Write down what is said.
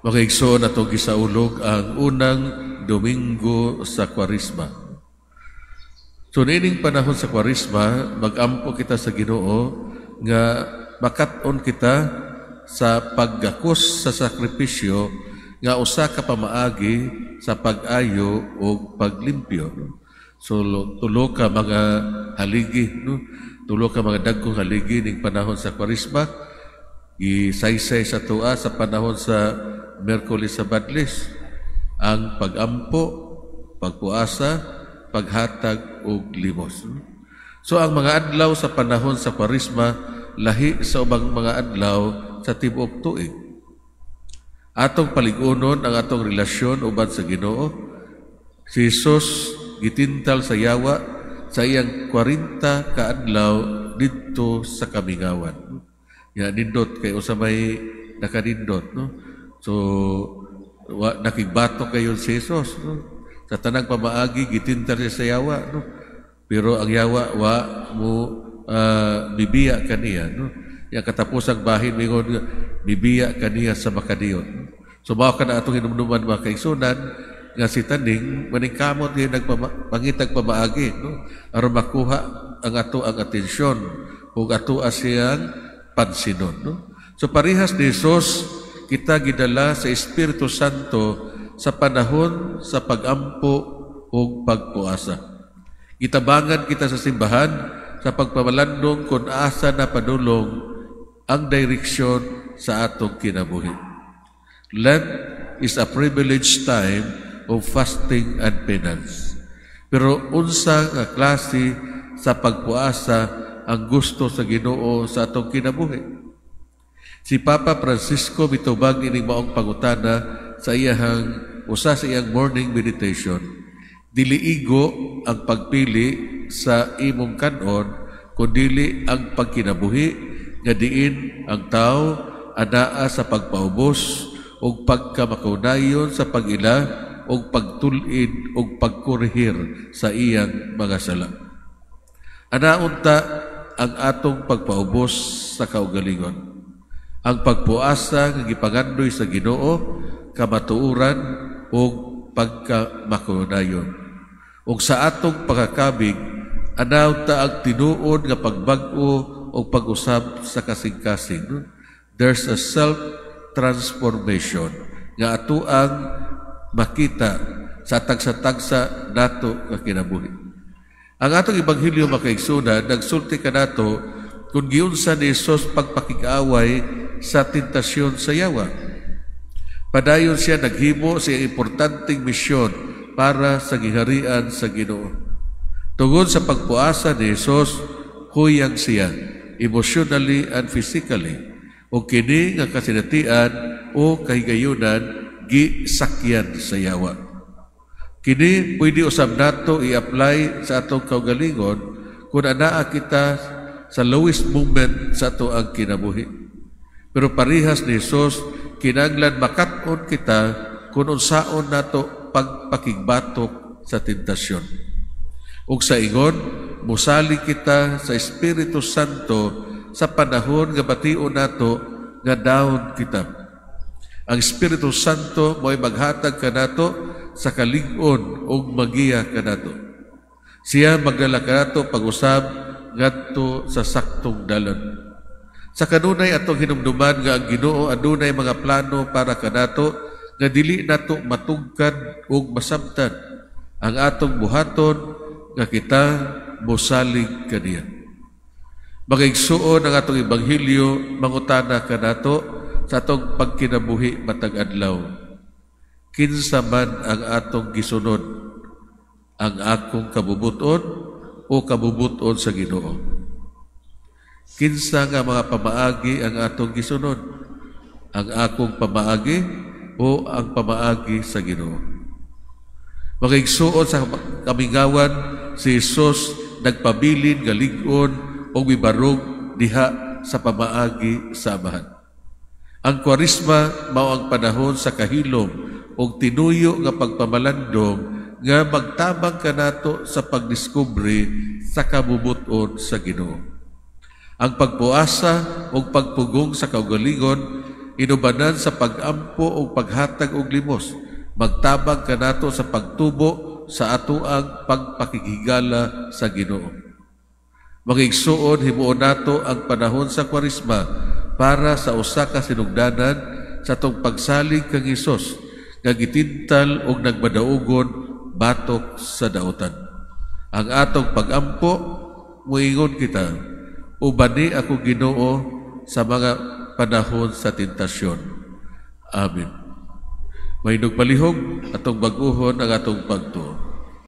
Mga igsoon na itong gisaulog ang unang Domingo sa Kwarisma. So, nining panahon sa Kwarisma, mag-ampo kita sa Ginoo nga makaton kita sa paggakos sa sakripisyo nga usa ka pamaagi sa pag-ayo o paglimpyo. So, tulo ka mga haligi, no? Tulo ka mga dagkong haligi ning panahon sa Kwarisma, isaysay sa tuwa sa panahon sa Miyerkules sa Badlis, ang pag-ampo, pagpuasa, paghatag o limos. So ang mga adlaw sa panahon sa Kwarisma lahi sa ubang mga adlaw sa tibuok tuig. Atong paligunon ang atong relasyon uban sa Ginoo. Si Jesus gitintal sa yawa sa iyang 40 ka adlaw didto sa kamingawan. Ya nindot kay usa may nakanindot, no? So, nakigbato kayo si Jesus, no? Sa tanang pamaagi, gitintar siya sa yawa, no? Pero ang yawa, mo bibiya kaniya, no? Yang katapusang bahin, mingon, bibiya kaniya sa makadiyon. No? So, mao ka na atong hinumduman mga kaigsunan, nga si Taning, maningkamot yung nagpangitag pamaagi, no? Aron makuha ang ato ang atensyon, o ato asiyang pansinon, no? So, parihas ni Jesus, kita gidala sa Espiritu Santo sa panahon sa pag-ampo o pagpuasa. Itabangan kita sa simbahan sa pagpamalandong kung asa na padulong ang direksyon sa atong kinabuhi. Lent is a privileged time of fasting and penance. Pero unsa nga klase sa pagpuasa ang gusto sa Ginoo sa atong kinabuhi? Si Papa Francisco mitubag ining maong pangutana sa iyang usa sa iyang morning meditation. Diliigo ang pagpili sa imong kanon, kundi ang pagkinabuhi nga diin ang tao anaa sa pagpaubos ug pagkamakaunayon sa pag-ila ug pagtul-id ug pagkurhir sa iyang mga sala. Anaunta ang atong pagpaubos sa kaugalingon. Ang pagpuasa nga gipangandoy sa Ginoo, kamatuoran o pagkamakunayon. Ug sa atong pagkakabig, anaw ta ang tinuod nga pagbag-o o pag-usab sa kasing-kasing. There's a self-transformation nga ato ang makita sa tagsa-tagsa nato nga kinabuhi. Ang atong Ebanghelyo makaigsunan, nagsulti ka nato kung giunsa ni Jesus pagpakig-away sa tentasyon sa yawa. Padayon siya naghimo sa importanteng misyon para sa giharian sa Ginoo. Tungod sa pagpuasa ni Jesus, huyang siya emotionally and physically. O kini nga kasinatian o kahigayunan gisakyan sa yawa. Kini pwede usab nato i-apply sa atong kaugalingon kung anaa kita sa lowest moment sa ato ang kinabuhi. Pero parihas ni Jesus, kinanglan makat-on kita kung unsaon nato pagpakigbatok sa tentasyon. Ug sa ingon, musali kita sa Espiritu Santo sa panahon nga bation nato nga daon kita. Ang Espiritu Santo mo'y maghatag kanato sa kalig-on ug magiya kanato. Siya magdala kanato pag-usab ngadto sa saktong dalan. Sa kanunay atong hinumduman nga ang Ginoo adunay mga plano para kanato nga dili nato matugkad ug masabtan ang atong buhaton nga kita mosalig kaniya. Magaigsuon ang atong Ebanghelyo mangutana kanato sa atong pagkinabuhi matag adlaw. Kinsa man ang atong gisunod, ang akong kabubuton o kabubuton sa Ginoo? Kinsa nga mga pamaagi ang atong gisunod? Ang akong pamaagi o ang pamaagi sa Ginoo? Magaigsuon sa kamingawan, si Jesus nagpabilin nga lig-on o mibarog diha sa pamaagi sa Amahan. Ang Kwarisma mao ang panahon sa kahilom o tinuyo nga pagpamalandong nga magtabang kanato sa pagdiskubre sa kabubuton sa Ginoo. Ang pagpuasa o pagpugong sa kaugalingon inubanan sa pagampo o paghatag og limos, magtabang kanato sa pagtubo sa atoang pagpakigigala sa Ginoo. Mga igsuon, himuon nato ang panahon sa Kwaresma para sa usa ka sinugdanan sa atong pagsalig kang Hesus nga gitintal og nagmadaugon batok sa dautan. Ang atong pagampo, muingon kita, ubani ako Ginoo sa mga panahon sa tentasyon. Amen. May nagpalihog atong baguhon ang atong pagtuo.